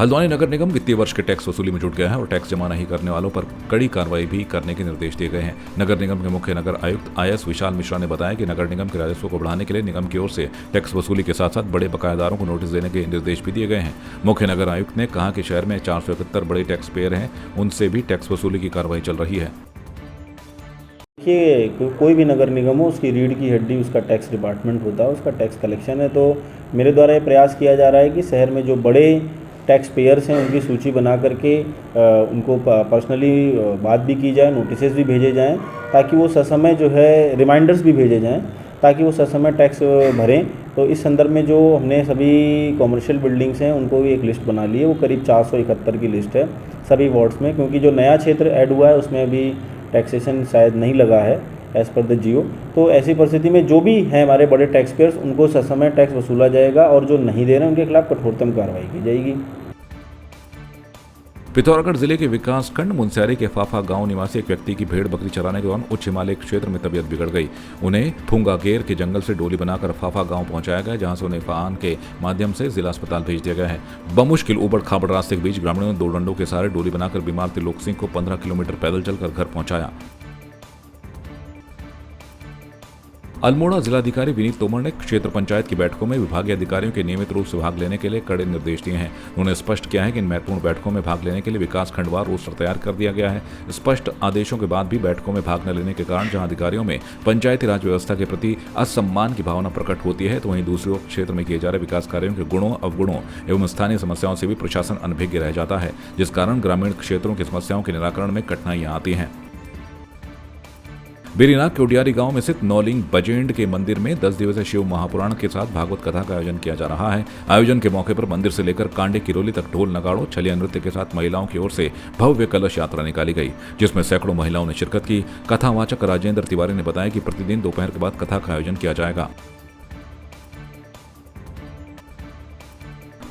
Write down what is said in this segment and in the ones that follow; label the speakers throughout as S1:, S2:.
S1: हल्द्वानी नगर निगम वित्तीय वर्ष के टैक्स वसूली में जुट गया है और टैक्स जमा नहीं करने वालों पर कड़ी कार्रवाई भी करने के निर्देश दिए गए हैं। नगर निगम के मुख्य नगर आयुक्त IS विशाल मिश्रा ने बताया कि नगर निगम के राजस्व को बढ़ाने के लिए निगम की ओर से टैक्स वसूली के साथ साथ बड़े बकायादारों को नोटिस देने के निर्देश भी दिए गए हैं। मुख्य नगर आयुक्त ने कहा कि शहर में 471 बड़े टैक्स पेयर हैं, उनसे भी टैक्स वसूली की कार्रवाई चल रही है।
S2: देखिए, कोई भी नगर निगम हो, उसकी रीढ़ की हड्डी उसका टैक्स डिपार्टमेंट होता है, उसका टैक्स कलेक्शन है। तो मेरे द्वारा ये प्रयास किया जा रहा है कि शहर में जो बड़े टैक्स पेयर्स हैं उनकी सूची बना करके उनको पर्सनली बात भी की जाए, नोटिसेस भी भेजे जाएं, ताकि वो ससमय जो है रिमाइंडर्स भी भेजे जाएं, ताकि वो ससमय टैक्स भरें। तो इस संदर्भ में जो हमने सभी कॉमर्शियल बिल्डिंग्स हैं उनको भी एक लिस्ट बना ली है। वो करीब 471 की लिस्ट है सभी वार्ड्स में, क्योंकि जो नया क्षेत्र ऐड हुआ है उसमें अभी टैक्सेशन शायद नहीं लगा है एज़ पर द जियो। तो ऐसी परिस्थिति में जो भी हैं हमारे बड़े टैक्स पेयर्स, उनको ससमय टैक्स वसूला जाएगा और जो नहीं दे रहे हैं उनके खिलाफ कठोरतम कार्रवाई की जाएगी।
S1: पिथौरागढ़ जिले के विकासखंड मुनस्यारी के फाफा गांव निवासी एक व्यक्ति की भेड़ बकरी चराने के दौरान उच्च हिमालय क्षेत्र में तबीयत बिगड़ गई। उन्हें फुंगागेर के जंगल से डोली बनाकर फाफा गांव पहुंचाया गया, जहां से उन्हें वाहन के माध्यम से जिला अस्पताल भेज दिया गया है। बमुश्किल उबड़ खाबड़ रास्ते के बीच ग्रामीणों ने दो डंडों के सहारे डोली बनाकर बीमार त्रिलोक सिंह को 15 किलोमीटर पैदल चलकर घर पहुंचाया। अल्मोड़ा जिलाधिकारी विनीत तोमर ने क्षेत्र पंचायत की बैठकों में विभागीय अधिकारियों के नियमित रूप से भाग लेने के लिए कड़े निर्देश दिए हैं। उन्होंने स्पष्ट किया है कि इन महत्वपूर्ण बैठकों में भाग लेने के लिए विकास खंडवार रोस्टर तैयार कर दिया गया है। स्पष्ट आदेशों के बाद भी बैठकों में भाग न लेने के कारण जहां अधिकारियों में पंचायती राज व्यवस्था के प्रति असम्मान की भावना प्रकट होती है, तो वहीं दूसरी ओर क्षेत्र में किए जा रहे विकास कार्यों के गुणों, अवगुणों एवं स्थानीय समस्याओं से भी प्रशासन अनभिज्ञ रह जाता है, जिस कारण ग्रामीण क्षेत्रों की समस्याओं के निराकरण में कठिनाइयां आती हैं। बेरीनाग के उडियारी गांव में स्थित नौलिंग बजेंड के मंदिर में 10 दिवसीय शिव महापुराण के साथ भागवत कथा का आयोजन किया जा रहा है। आयोजन के मौके पर मंदिर से लेकर कांडे किरोली तक ढोल नगाड़ों, छलिया नृत्य के साथ महिलाओं की ओर से भव्य कलश यात्रा निकाली गई, जिसमें सैकड़ों महिलाओं ने शिरकत की। कथावाचक राजेंद्र तिवारी ने बताया कि प्रतिदिन दोपहर के बाद कथा का आयोजन किया जाएगा।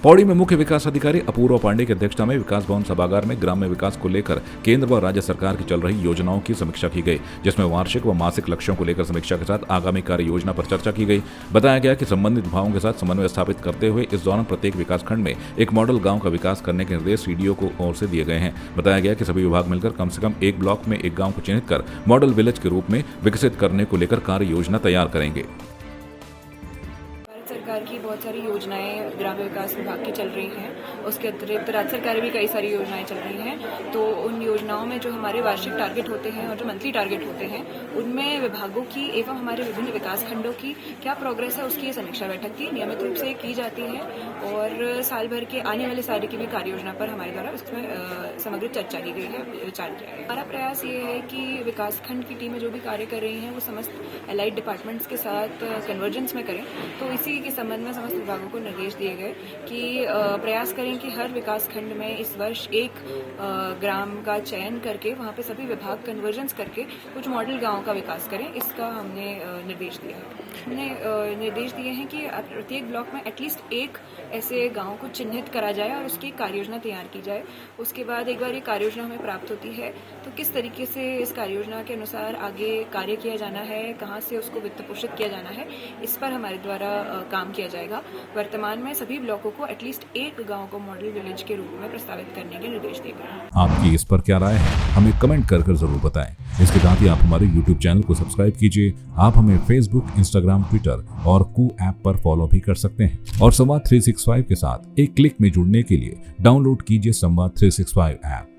S1: पौड़ी में मुख्य विकास अधिकारी अपूर्व पांडे की अध्यक्षता में विकास भवन सभागार में ग्राम्य विकास को लेकर केंद्र व राज्य सरकार की चल रही योजनाओं की समीक्षा की गई, जिसमें वार्षिक व मासिक लक्ष्यों को लेकर समीक्षा के साथ आगामी कार्य योजना पर चर्चा की गई। बताया गया कि संबंधित विभागों के साथ समन्वय स्थापित करते हुए इस दौरान प्रत्येक विकासखंड में एक मॉडल गाँव का विकास करने के निर्देश CDO को ओर से दिए गए हैं। बताया गया कि सभी विभाग मिलकर कम से कम एक ब्लॉक में एक गाँव को चिन्हित कर मॉडल विलेज के रूप में विकसित करने को लेकर कार्य योजना तैयार करेंगे।
S3: सरकार की बहुत सारी योजनाएं ग्राम्य विकास विभाग की चल रही हैं, उसके अतिरिक्त राज्य सरकार भी कई सारी योजनाएं चल रही हैं। तो उन योजनाओं में जो हमारे वार्षिक टारगेट होते हैं और जो मंथली टारगेट होते हैं, उनमें विभागों की एवं हमारे विभिन्न विकास खंडों की क्या प्रोग्रेस है उसकी समीक्षा बैठक की नियमित रूप से की जाती है और साल भर के आने वाले साल की भी कार्य योजना पर हमारे द्वारा उसमें समग्र चर्चा की गई है, विचार किया गया। हमारा प्रयास ये है कि विकास खंड की टीमें जो भी कार्य कर रही हैं वो समस्त एलाइड डिपार्टमेंट्स के साथ कन्वर्जेंस में करें। तो इसी के संबंध में समस्त विभागों को निर्देश दिए गए कि प्रयास करें कि हर विकास खंड में इस वर्ष एक ग्राम का चयन करके वहाँ पे सभी विभाग कन्वर्जेंस करके कुछ मॉडल गांव का विकास करें, इसका हमने निर्देश दिया है। हमने निर्देश दिए हैं कि प्रत्येक ब्लॉक में एटलीस्ट एक ऐसे गांव को चिन्हित करा जाए और उसकी कार्य योजना तैयार की जाए। उसके बाद एक बार ये कार्य योजना हमें प्राप्त होती है तो किस तरीके से इस कार्य योजना के अनुसार आगे कार्य किया जाना है, कहाँ से उसको वित्त पोषित किया जाना है, इस पर हमारे द्वारा काम किया जाएगा। वर्तमान में सभी ब्लॉकों को एटलीस्ट एक गांव को मॉडल विलेज के रूप में प्रस्तावित करने के निर्देश दिए गए हैं।
S1: आपकी इस पर क्या राय है, हमें कमेंट कर जरूर बताएं। इसके साथ ही आप हमारे YouTube चैनल को सब्सक्राइब कीजिए। आप हमें Facebook, Instagram, Twitter और कू ऐप पर फॉलो भी कर सकते हैं। और संवाद 365 के साथ एक क्लिक में जुड़ने के लिए डाउनलोड कीजिए संवाद 365 ऐप।